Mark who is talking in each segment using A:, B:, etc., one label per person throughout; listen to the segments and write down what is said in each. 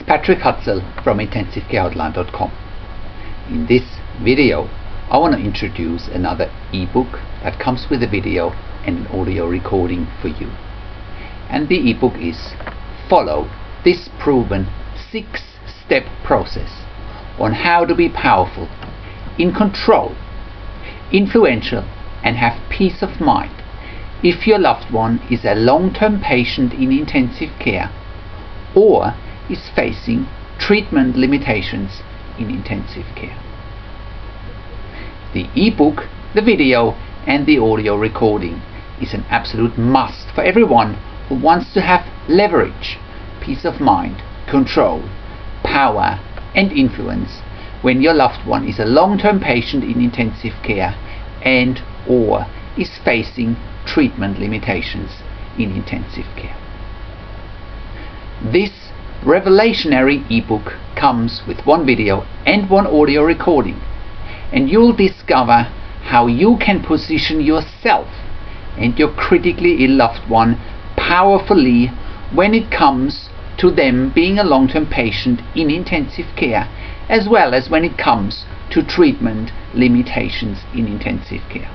A: Patrick Hutzel from intensivecareoutline.com. In this video, I want to introduce another ebook that comes with a video and an audio recording for you. And the ebook is Follow This Proven 6-Step Process on How to Be Powerful, in Control, Influential, and Have Peace of Mind if your loved one is a long-term patient in intensive care or is facing treatment limitations in intensive care. The ebook, the video, and the audio recording is an absolute must for everyone who wants to have leverage, peace of mind, control, power, and influence when your loved one is a long-term patient in intensive care and or is facing treatment limitations in intensive care. This revolutionary ebook comes with one video and one audio recording, and you'll discover how you can position yourself and your critically ill loved one powerfully when it comes to them being a long-term patient in intensive care, as well as when it comes to treatment limitations in intensive care.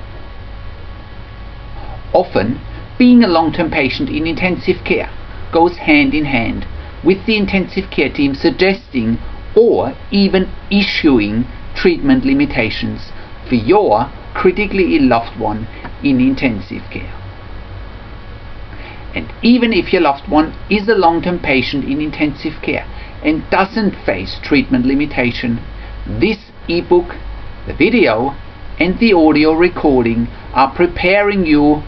A: Often, being a long-term patient in intensive care goes hand in hand with the intensive care team suggesting or even issuing treatment limitations for your critically ill loved one in intensive care. And even if your loved one is a long-term patient in intensive care and doesn't face treatment limitation, this ebook, the video, and the audio recording are preparing you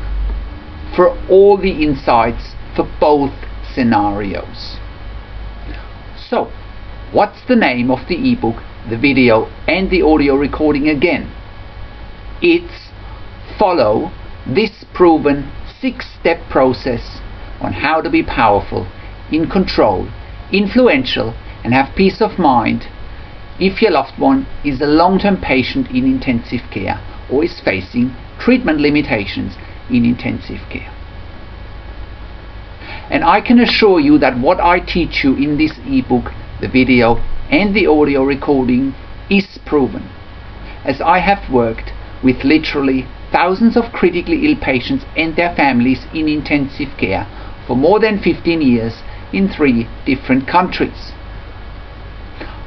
A: for all the insights for both scenarios. So, what's the name of the ebook, the video, and the audio recording again? It's Follow This Proven 6-Step Process on How to Be Powerful, in Control, Influential, and Have Peace of Mind if your loved one is a long-term patient in intensive care or is facing treatment limitations in intensive care. And I can assure you that what I teach you in this ebook, the video, and the audio recording is proven, as I have worked with literally thousands of critically ill patients and their families in intensive care for more than 15 years in 3 different countries.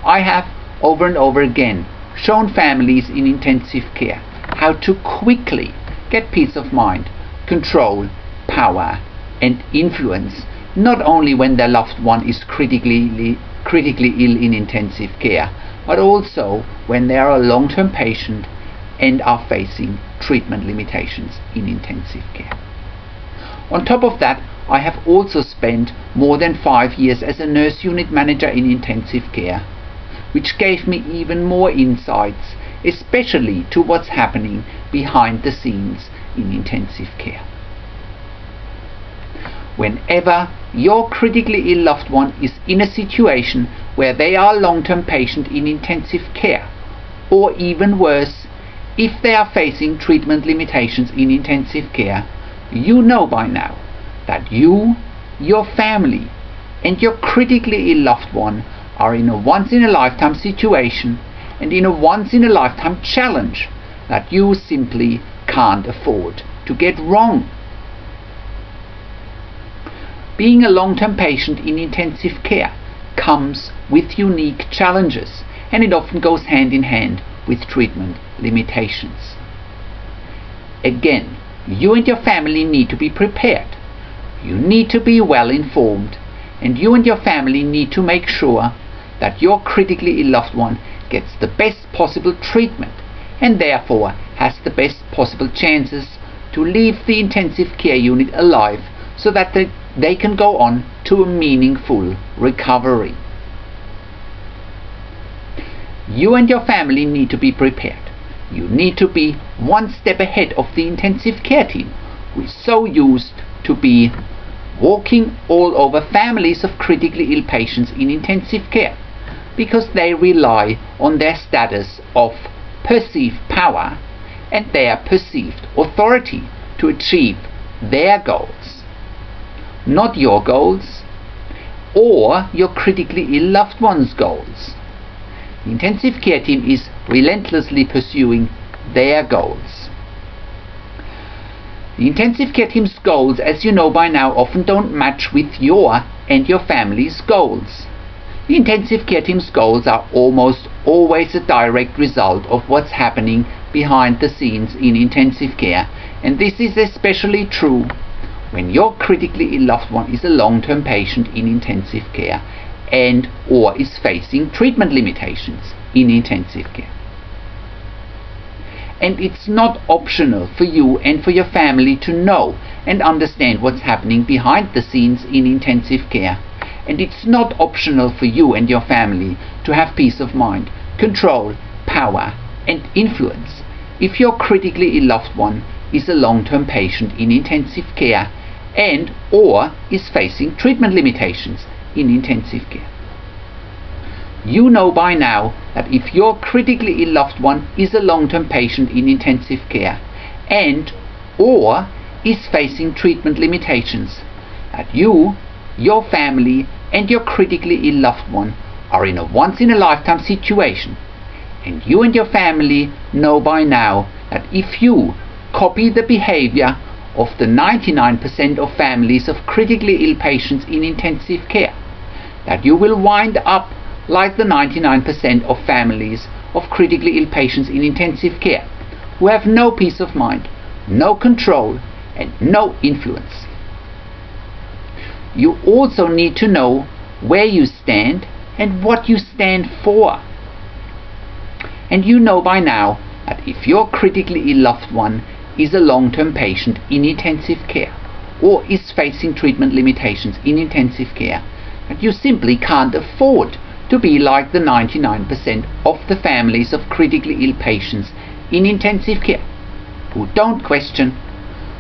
A: I have over and over again shown families in intensive care how to quickly get peace of mind, control, power, and influence, not only when their loved one is critically ill in intensive care, but also when they are a long-term patient and are facing treatment limitations in intensive care. On top of that, I have also spent more than 5 years as a nurse unit manager in intensive care, which gave me even more insights, especially to what's happening behind the scenes in intensive care. Whenever your critically ill loved one is in a situation where they are a long-term patient in intensive care, or even worse, if they are facing treatment limitations in intensive care, you know by now that you, your family, and your critically ill loved one are in a once-in-a-lifetime situation and in a once-in-a-lifetime challenge that you simply can't afford to get wrong. Being a long-term patient in intensive care comes with unique challenges, and it often goes hand in hand with treatment limitations. Again, you and your family need to be prepared. You need to be well informed, and you and your family need to make sure that your critically ill loved one gets the best possible treatment and therefore has the best possible chances to leave the intensive care unit alive so that they can go on to a meaningful recovery. You and your family need to be prepared. You need to be one step ahead of the intensive care team, who is so used to be walking all over families of critically ill patients in intensive care, because they rely on their status of perceived power and their perceived authority to achieve their goals, not your goals, or your critically ill loved one's goals. The intensive care team is relentlessly pursuing their goals. The intensive care team's goals, as you know by now, often don't match with your and your family's goals. The intensive care team's goals are almost always a direct result of what's happening behind the scenes in intensive care, and this is especially true when your critically ill loved one is a long-term patient in intensive care and or is facing treatment limitations in intensive care. And it's not optional for you and for your family to know and understand what's happening behind the scenes in intensive care. And it's not optional for you and your family to have peace of mind, control, power, and influence if your critically ill loved one is a long-term patient in intensive care and or is facing treatment limitations in intensive care. You know by now that if your critically ill loved one is a long-term patient in intensive care and or is facing treatment limitations, that you, your family, and your critically ill loved one are in a once-in-a-lifetime situation, and you and your family know by now that if you copy the behavior of the 99% of families of critically ill patients in intensive care, that you will wind up like the 99% of families of critically ill patients in intensive care who have no peace of mind, no control, and no influence. You also need to know where you stand and what you stand for. And you know by now that if your critically ill loved one is a long-term patient in intensive care or is facing treatment limitations in intensive care, that you simply can't afford to be like the 99% of the families of critically ill patients in intensive care who don't question,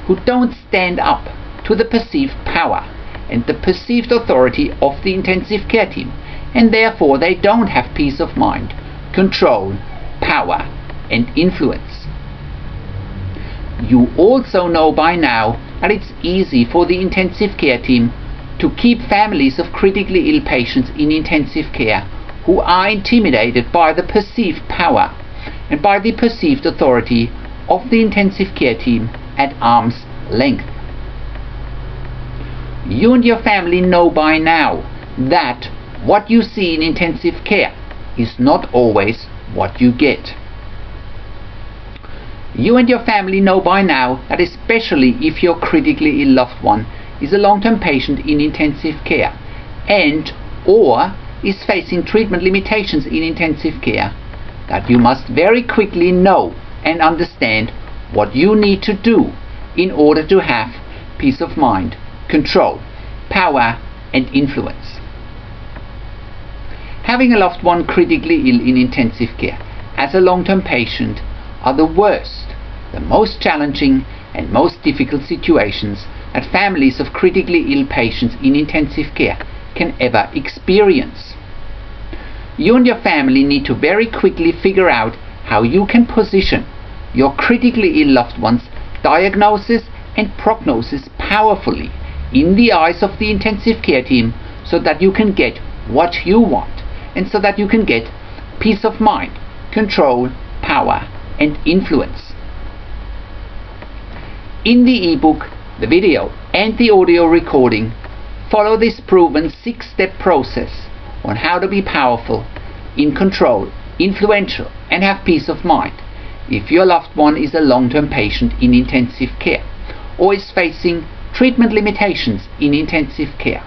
A: who don't stand up to the perceived power and the perceived authority of the intensive care team, and therefore they don't have peace of mind, control, power, and influence. You also know by now that it's easy for the intensive care team to keep families of critically ill patients in intensive care who are intimidated by the perceived power and by the perceived authority of the intensive care team at arm's length. You and your family know by now that what you see in intensive care is not always what you get. You and your family know by now that especially if your critically ill loved one is a long-term patient in intensive care and or is facing treatment limitations in intensive care, that you must very quickly know and understand what you need to do in order to have peace of mind, control, power, and influence. Having a loved one critically ill in intensive care as a long-term patient are the worst, the most challenging, and most difficult situations that families of critically ill patients in intensive care can ever experience. You and your family need to very quickly figure out how you can position your critically ill loved one's diagnosis and prognosis powerfully in the eyes of the intensive care team so that you can get what you want and so that you can get peace of mind, control, power, and influence. In the ebook, the video, and the audio recording, follow this proven 6-step process on how to be powerful, in control, influential, and have peace of mind if your loved one is a long-term patient in intensive care or is facing treatment limitations in intensive care.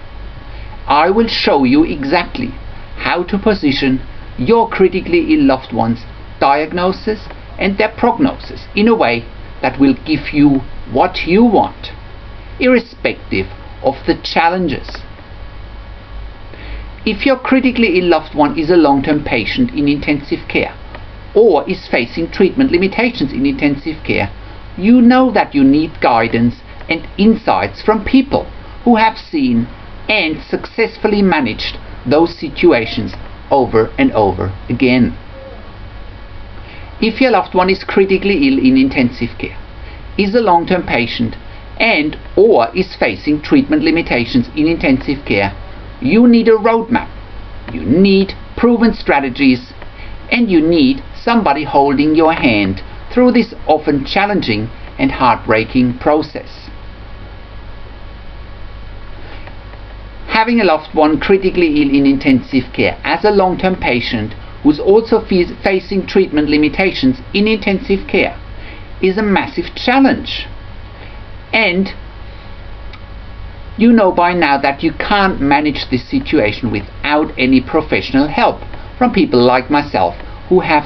A: I will show you exactly how to position your critically ill loved one's diagnosis and their prognosis in a way that will give you what you want, irrespective of the challenges. If your critically ill loved one is a long-term patient in intensive care or is facing treatment limitations in intensive care, you know that you need guidance and insights from people who have seen and successfully managed those situations over and over again. If your loved one is critically ill in intensive care, is a long-term patient, and or is facing treatment limitations in intensive care, you need a roadmap, you need proven strategies, and you need somebody holding your hand through this often challenging and heartbreaking process. Having a loved one critically ill in intensive care as a long-term patient who's also facing treatment limitations in intensive care is a massive challenge. And you know by now that you can't manage this situation without any professional help from people like myself who have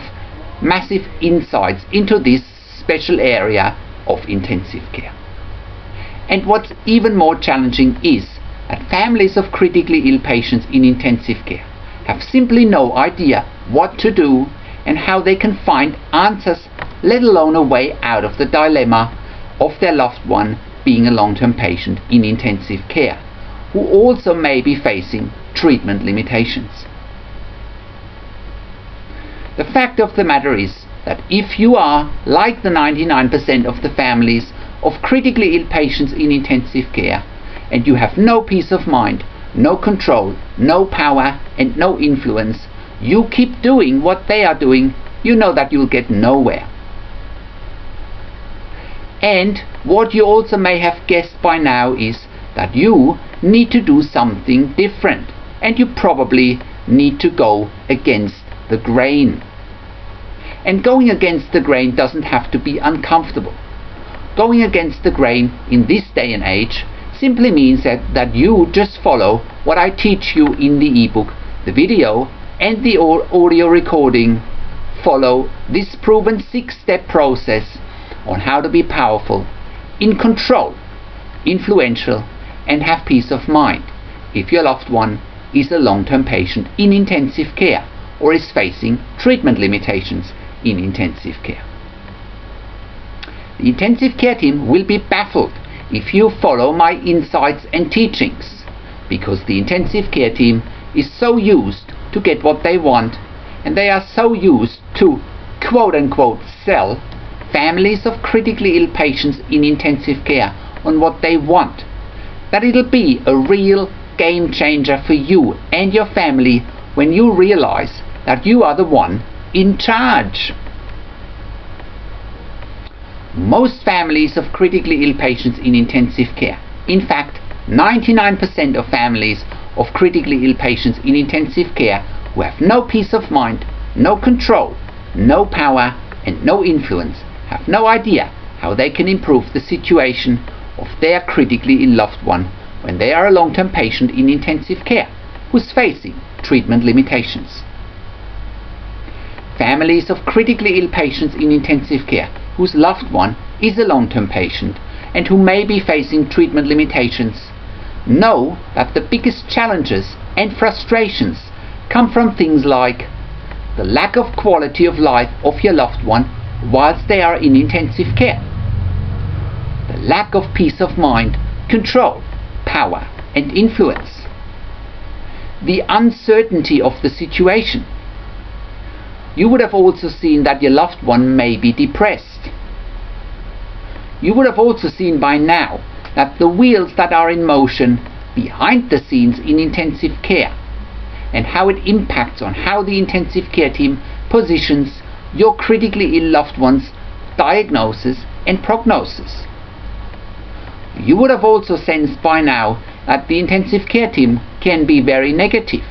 A: massive insights into this special area of intensive care. And what's even more challenging is that families of critically ill patients in intensive care have simply no idea what to do and how they can find answers, let alone a way out of the dilemma of their loved one being a long-term patient in intensive care, who also may be facing treatment limitations. The fact of the matter is that if you are like the 99% of the families of critically ill patients in intensive care, and you have no peace of mind, no control, no power, and no influence, you keep doing what they are doing, you know that you'll get nowhere. And what you also may have guessed by now is that you need to do something different, and you probably need to go against the grain. And going against the grain doesn't have to be uncomfortable. Going against the grain in this day and age simply means that you just follow what I teach you in the ebook, the video, and the audio recording. Follow this proven 6-step process on how to be powerful, in control, influential, and have peace of mind if your loved one is a long-term patient in intensive care or is facing treatment limitations in intensive care. The intensive care team will be baffled if you follow my insights and teachings, because the intensive care team is so used to get what they want, and they are so used to quote-unquote sell families of critically ill patients in intensive care on what they want, that it'll be a real game changer for you and your family when you realize that you are the one in charge. Most families of critically ill patients in intensive care, in fact 99% of families of critically ill patients in intensive care who have no peace of mind, no control, no power, and no influence, have no idea how they can improve the situation of their critically ill loved one when they are a long-term patient in intensive care who's facing treatment limitations. Families of critically ill patients in intensive care whose loved one is a long-term patient and who may be facing treatment limitations know that the biggest challenges and frustrations come from things like the lack of quality of life of your loved one whilst they are in intensive care, the lack of peace of mind, control, power, and influence, the uncertainty of the situation. You would have also seen that your loved one may be depressed. You would have also seen by now that the wheels that are in motion behind the scenes in intensive care, and how it impacts on how the intensive care team positions your critically ill loved one's diagnosis and prognosis. You would have also sensed by now that the intensive care team can be very negative.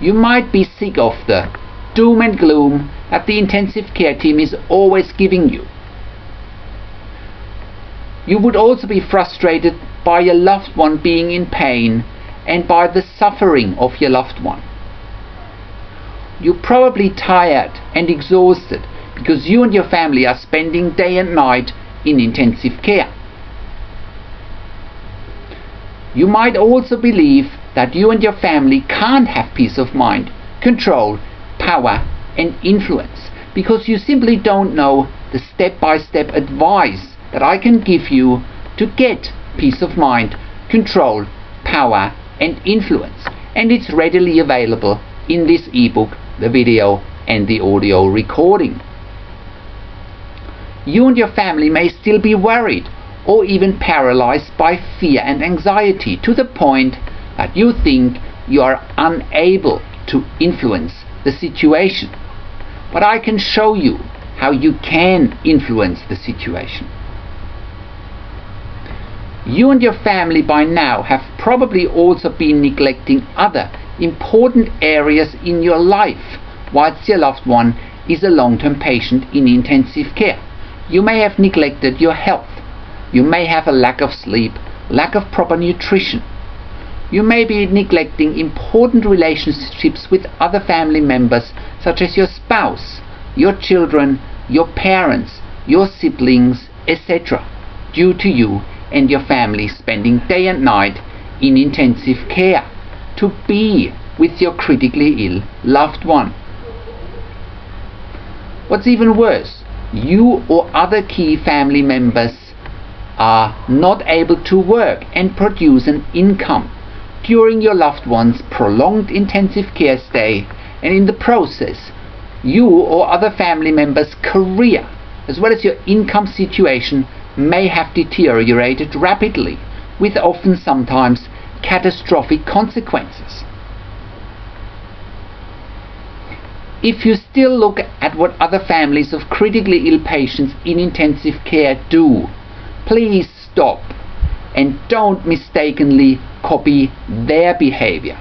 A: You might be sick of the doom and gloom that the intensive care team is always giving you. You would also be frustrated by your loved one being in pain and by the suffering of your loved one. You're probably tired and exhausted because you and your family are spending day and night in intensive care. You might also believe that you and your family can't have peace of mind, control, power, and influence because you simply don't know the step-by-step advice that I can give you to get peace of mind, control, power, and influence, and it's readily available in this ebook, the video, and the audio recording. You and your family may still be worried or even paralyzed by fear and anxiety to the point that you think you are unable to influence the situation. But I can show you how you can influence the situation. You and your family by now have probably also been neglecting other important areas in your life whilst your loved one is a long-term patient in intensive care. You may have neglected your health. You may have a lack of sleep, lack of proper nutrition. You may be neglecting important relationships with other family members, such as your spouse, your children, your parents, your siblings, etc., due to you and your family spending day and night in intensive care to be with your critically ill loved one. What's even worse, you or other key family members are not able to work and produce an income during your loved one's prolonged intensive care stay, and in the process you or other family members' career as well as your income situation may have deteriorated rapidly, with often sometimes catastrophic consequences. If you still look at what other families of critically ill patients in intensive care do, please stop and don't mistakenly copy their behavior.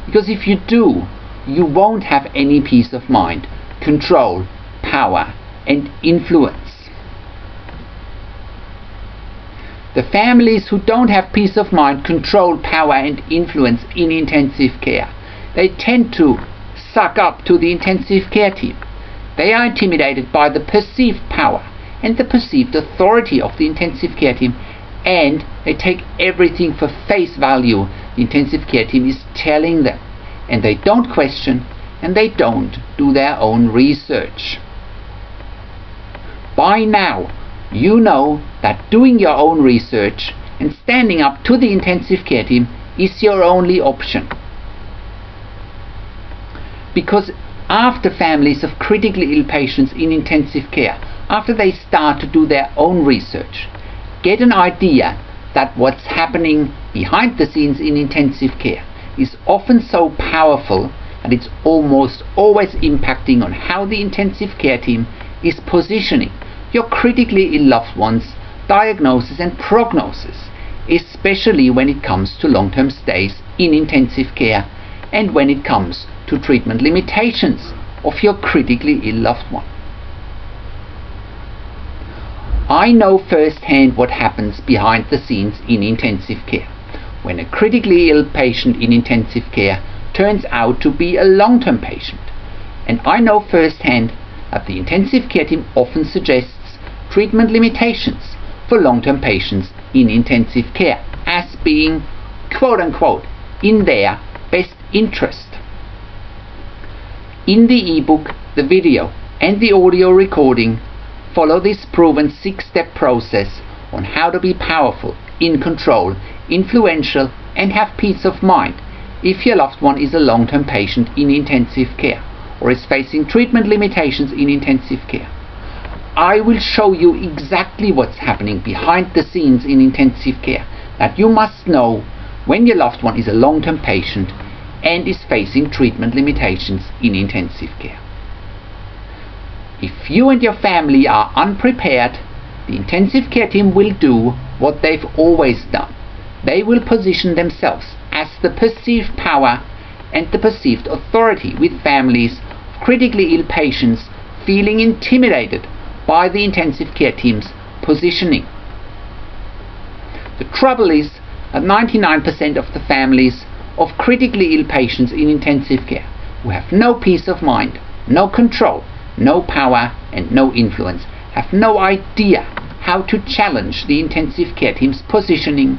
A: Because if you do, you won't have any peace of mind, control, power, and influence. The families who don't have peace of mind, control, power, and influence in intensive care, they tend to suck up to the intensive care team. They are intimidated by the perceived power and the perceived authority of the intensive care team, and they take everything for face value the intensive care team is telling them, and they don't question and they don't do their own research. By now, you know that doing your own research and standing up to the intensive care team is your only option. Because after families of critically ill patients in intensive care, after they start to do their own research, get an idea that what's happening behind the scenes in intensive care is often so powerful and it's almost always impacting on how the intensive care team is positioning your critically ill loved one's diagnosis and prognosis, especially when it comes to long-term stays in intensive care and when it comes to treatment limitations of your critically ill loved one. I know firsthand what happens behind the scenes in intensive care when a critically ill patient in intensive care turns out to be a long-term patient, and I know firsthand that the intensive care team often suggests treatment limitations for long-term patients in intensive care as being quote-unquote in their best interest. In the ebook, the video and the audio recording follow this proven 6-step process on how to be powerful, in control, influential, and have peace of mind if your loved one is a long-term patient in intensive care or is facing treatment limitations in intensive care. I will show you exactly what's happening behind the scenes in intensive care that you must know when your loved one is a long-term patient and is facing treatment limitations in intensive care. If you and your family are unprepared, the intensive care team will do what they've always done. They will position themselves as the perceived power and the perceived authority with families of critically ill patients feeling intimidated by the intensive care team's positioning. The trouble is that 99% of the families of critically ill patients in intensive care who have no peace of mind, no control, no power and no influence have no idea how to challenge the intensive care team's positioning,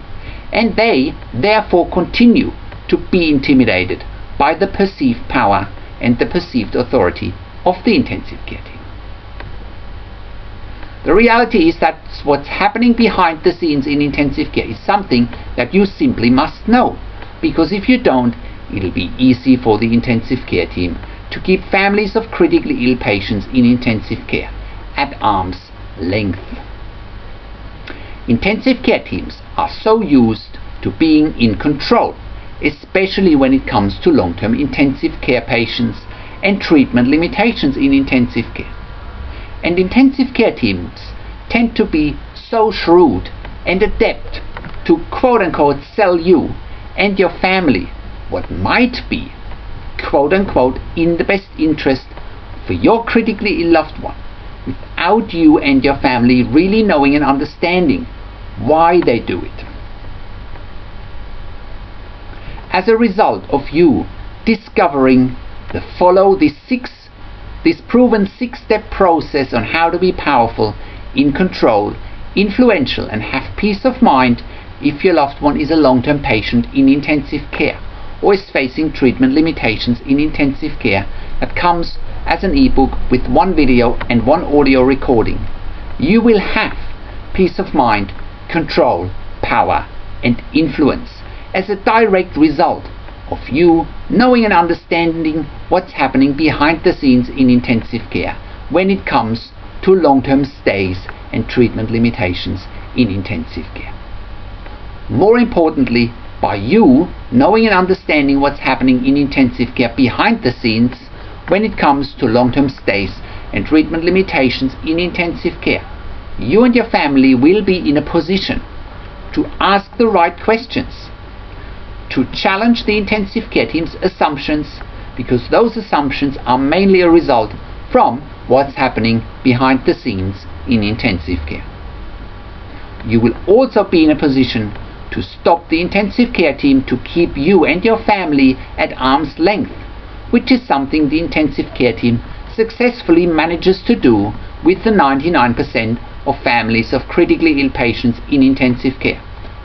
A: and they therefore continue to be intimidated by the perceived power and the perceived authority of the intensive care team. The reality is that what's happening behind the scenes in intensive care is something that you simply must know, because if you don't, it'll be easy for the intensive care team to keep families of critically ill patients in intensive care at arm's length. Intensive care teams are so used to being in control especially when it comes to long-term intensive care patients and treatment limitations in intensive care. And intensive care teams tend to be so shrewd and adept to quote-unquote sell you and your family what might be quote-unquote in the best interest for your critically ill loved one, without you and your family really knowing and understanding why they do it. As a result of you discovering this proven 6-step process on how to be powerful, in control, influential, and have peace of mind if your loved one is a long-term patient in intensive care or is facing treatment limitations in intensive care, that comes as an ebook with 1 video and 1 audio recording, you will have peace of mind, control, power, and influence as a direct result of you knowing and understanding what's happening behind the scenes in intensive care when it comes to long-term stays and treatment limitations in intensive care. More importantly, by you knowing and understanding what's happening in intensive care behind the scenes when it comes to long-term stays and treatment limitations in intensive care, you and your family will be in a position to ask the right questions, to challenge the intensive care team's assumptions, because those assumptions are mainly a result from what's happening behind the scenes in intensive care. You will also be in a position to stop the intensive care team to keep you and your family at arm's length, which is something the intensive care team successfully manages to do with the 99% of families of critically ill patients in intensive care,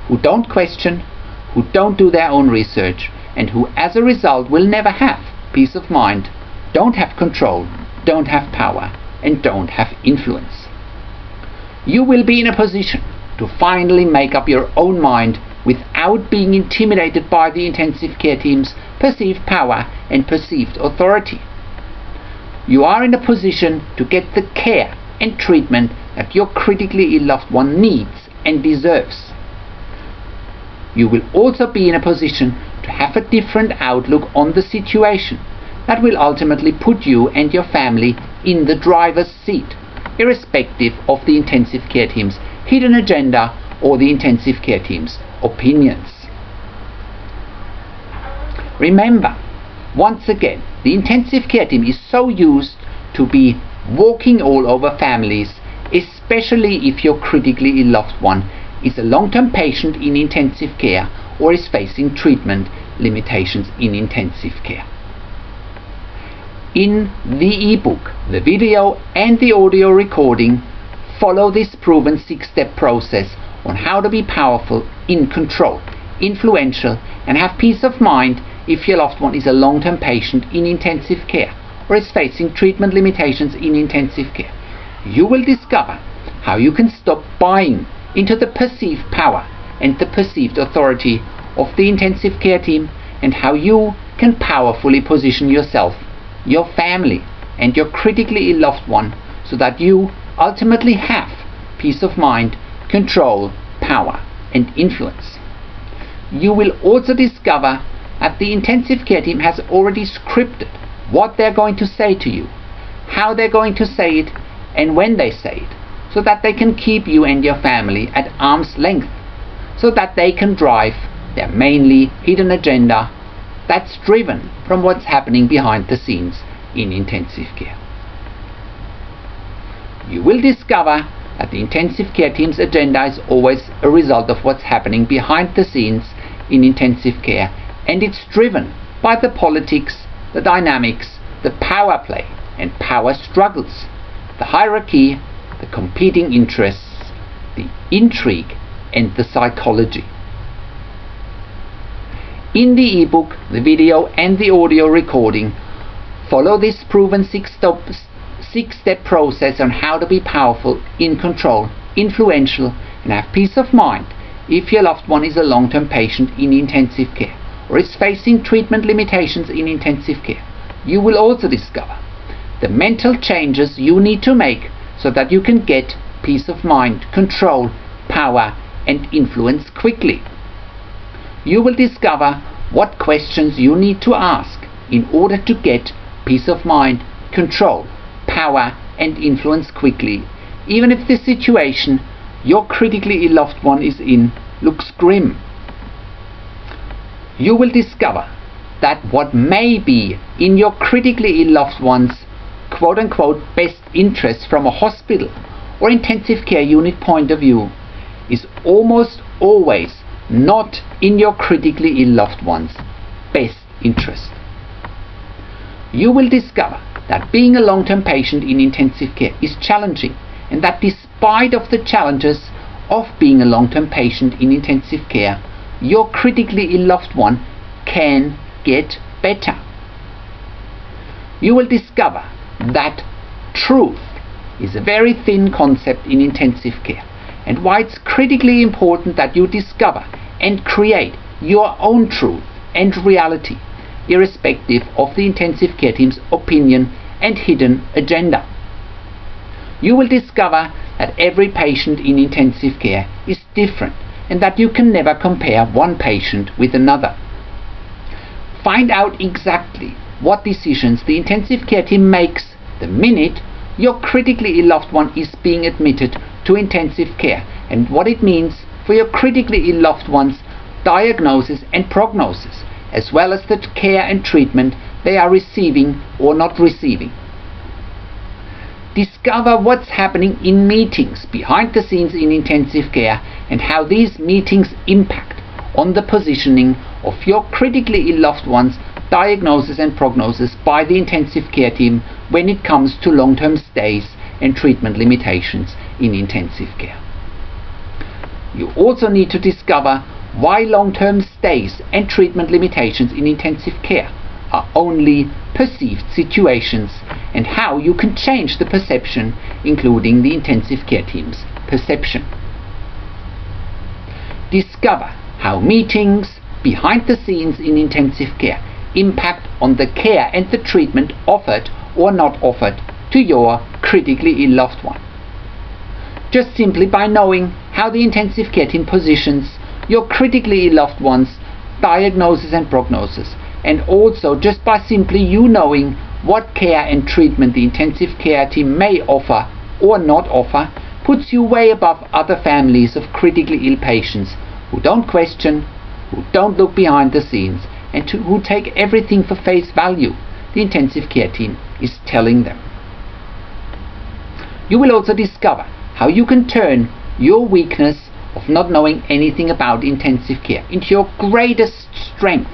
A: who don't question, who don't do their own research, and who as a result will never have peace of mind, don't have control, don't have power, and don't have influence. You will be in a position to finally make up your own mind without being intimidated by the intensive care team's perceived power and perceived authority. You are in a position to get the care and treatment that your critically ill loved one needs and deserves. You will also be in a position to have a different outlook on the situation that will ultimately put you and your family in the driver's seat, irrespective of the intensive care team's hidden agenda or the intensive care team's opinions. Remember, once again, the intensive care team is so used to be walking all over families, especially if your critically ill loved one is a long-term patient in intensive care or is facing treatment limitations in intensive care. In the ebook, the video and the audio recording follow this proven 6-step process on how to be powerful, in control, influential, and have peace of mind if your loved one is a long-term patient in intensive care or is facing treatment limitations in intensive care. You will discover how you can stop buying into the perceived power and the perceived authority of the intensive care team, and how you can powerfully position yourself, your family, and your critically ill loved one so that you ultimately have peace of mind, control, power, and influence. You will also discover that the intensive care team has already scripted what they're going to say to you, how they're going to say it, and when they say it, so that they can keep you and your family at arm's length, so that they can drive their mainly hidden agenda that's driven from what's happening behind the scenes in intensive care. You will discover that the intensive care team's agenda is always a result of what's happening behind the scenes in intensive care, and it's driven by the politics, the dynamics, the power play and power struggles, the hierarchy, the competing interests, the intrigue, and the psychology. In the ebook, the video, and the audio recording, follow this proven 6-step process on how to be powerful, in control, influential, and have peace of mind if your loved one is a long-term patient in intensive care or is facing treatment limitations in intensive care. You will also discover the mental changes you need to make so that you can get peace of mind, control, power, and influence quickly. You will discover what questions you need to ask in order to get peace of mind, control, power and influence quickly, even if the situation your critically ill loved one is in looks grim. You will discover that what may be in your critically ill loved one's quote-unquote best interest from a hospital or intensive care unit point of view is almost always not in your critically ill loved one's best interest. You will discover that being a long-term patient in intensive care is challenging, and that despite of the challenges of being a long-term patient in intensive care, your critically ill loved one can get better. You will discover that truth is a very thin concept in intensive care, and why it's critically important that you discover and create your own truth and reality, irrespective of the intensive care team's opinion and hidden agenda. You will discover that every patient in intensive care is different, and that you can never compare one patient with another. Find out exactly what decisions the intensive care team makes the minute your critically ill loved one is being admitted to intensive care, and what it means for your critically ill loved one's diagnosis and prognosis, as well as the care and treatment they are receiving or not receiving. Discover what's happening in meetings behind the scenes in intensive care, and how these meetings impact on the positioning of your critically ill loved one's diagnosis and prognosis by the intensive care team when it comes to long-term stays and treatment limitations in intensive care. You also need to discover why long-term stays and treatment limitations in intensive care are only perceived situations, and how you can change the perception, including the intensive care team's perception. Discover how meetings behind the scenes in intensive care impact on the care and the treatment offered or not offered to your critically ill loved one. Just simply by knowing how the intensive care team positions your critically ill loved one's diagnosis and prognosis, and also just by simply you knowing what care and treatment the intensive care team may offer or not offer, puts you way above other families of critically ill patients who don't question, who don't look behind the scenes, and who take everything for face value the intensive care team is telling them. You will also discover how you can turn your weakness of not knowing anything about intensive care into your greatest strength.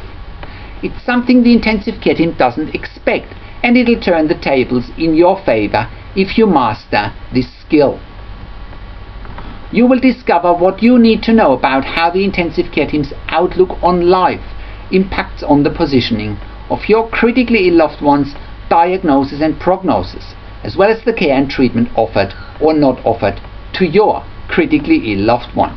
A: It's something the intensive care team doesn't expect, and it'll turn the tables in your favor if you master this skill. You will discover what you need to know about how the intensive care team's outlook on life impacts on the positioning of your critically ill loved one's diagnosis and prognosis, as well as the care and treatment offered or not offered to your critically ill loved one.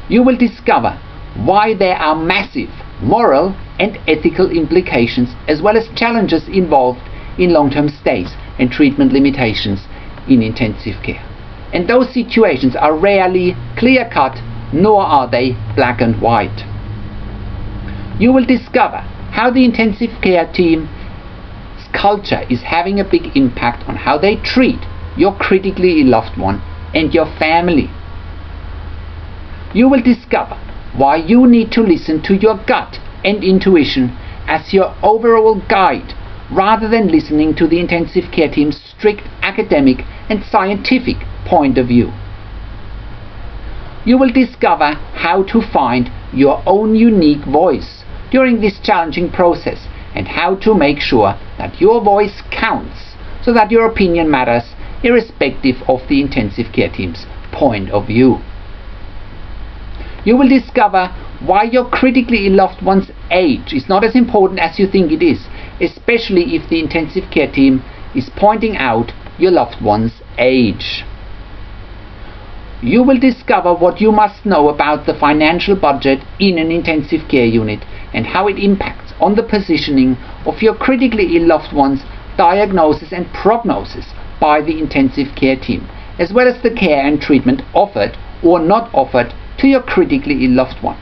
A: You will discover why there are massive moral and ethical implications, as well as challenges involved in long-term stays and treatment limitations in intensive care. And those situations are rarely clear-cut, nor are they black and white. You will discover how the intensive care team's culture is having a big impact on how they treat your critically ill loved one and your family. You will discover why you need to listen to your gut and intuition as your overall guide, rather than listening to the intensive care team's strict academic and scientific point of view. You will discover how to find your own unique voice during this challenging process, and how to make sure that your voice counts, so that your opinion matters irrespective of the intensive care team's point of view. You will discover why your critically ill loved one's age is not as important as you think it is, especially if the intensive care team is pointing out your loved one's age. You will discover what you must know about the financial budget in an intensive care unit, and how it impacts on the positioning of your critically ill loved one's diagnosis and prognosis by the intensive care team, as well as the care and treatment offered or not offered to your critically ill loved one.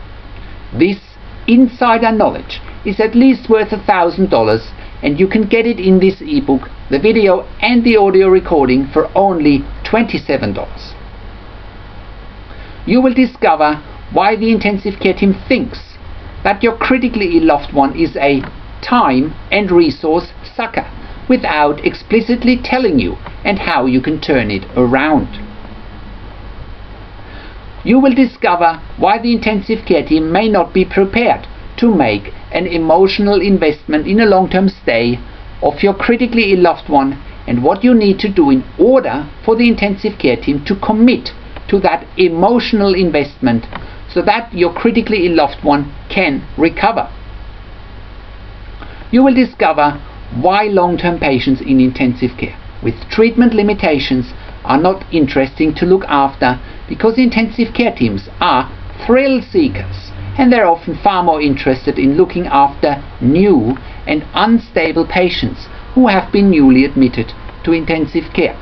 A: This insider knowledge is at least worth $1,000, and you can get it in this ebook, the video and the audio recording for only $27. You will discover why the intensive care team thinks that your critically ill loved one is a time and resource sucker without explicitly telling you, and how you can turn it around. You will discover why the intensive care team may not be prepared to make an emotional investment in a long-term stay of your critically ill loved one, and what you need to do in order for the intensive care team to commit to that emotional investment so that your critically ill loved one can recover. You will discover why long-term patients in intensive care with treatment limitations are not interesting to look after, because intensive care teams are thrill seekers, and they're often far more interested in looking after new and unstable patients who have been newly admitted to intensive care.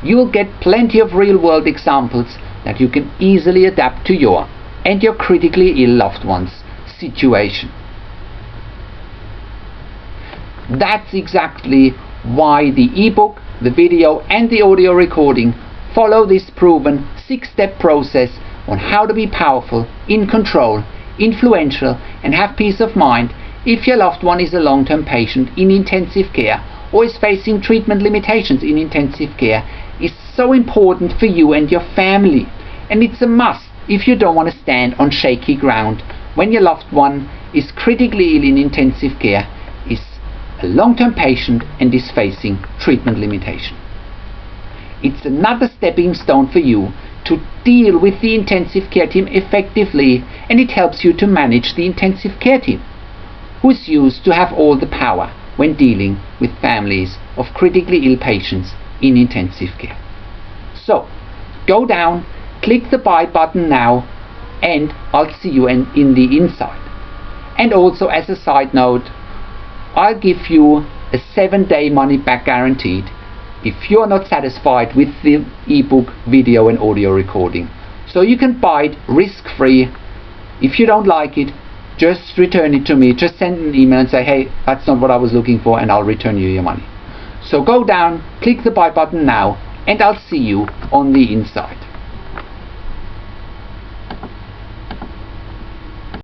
A: You will get plenty of real-world examples that you can easily adapt to your and your critically ill loved one's situation. That's exactly why the ebook, the video and the audio recording follow this proven 6-step process on how to be powerful, in control, influential and have peace of mind if your loved one is a long-term patient in intensive care or is facing treatment limitations in intensive care, is so important for you and your family, and it's a must if you don't want to stand on shaky ground when your loved one is critically ill in intensive care, is a long-term patient and is facing treatment limitation. It's another stepping stone for you to deal with the intensive care team effectively, and it helps you to manage the intensive care team, who is used to have all the power when dealing with families of critically ill patients in intensive care. So, go down, click the buy button now, and I'll see you in the inside. And also, as a side note, I'll give you a 7-day money back guaranteed if you're not satisfied with the ebook, video and audio recording. So you can buy it risk-free. If you don't like it, just return it to me. Just send an email and say, hey, that's not what I was looking for, and I'll return you your money. So go down, click the buy button now, and I'll see you on the inside.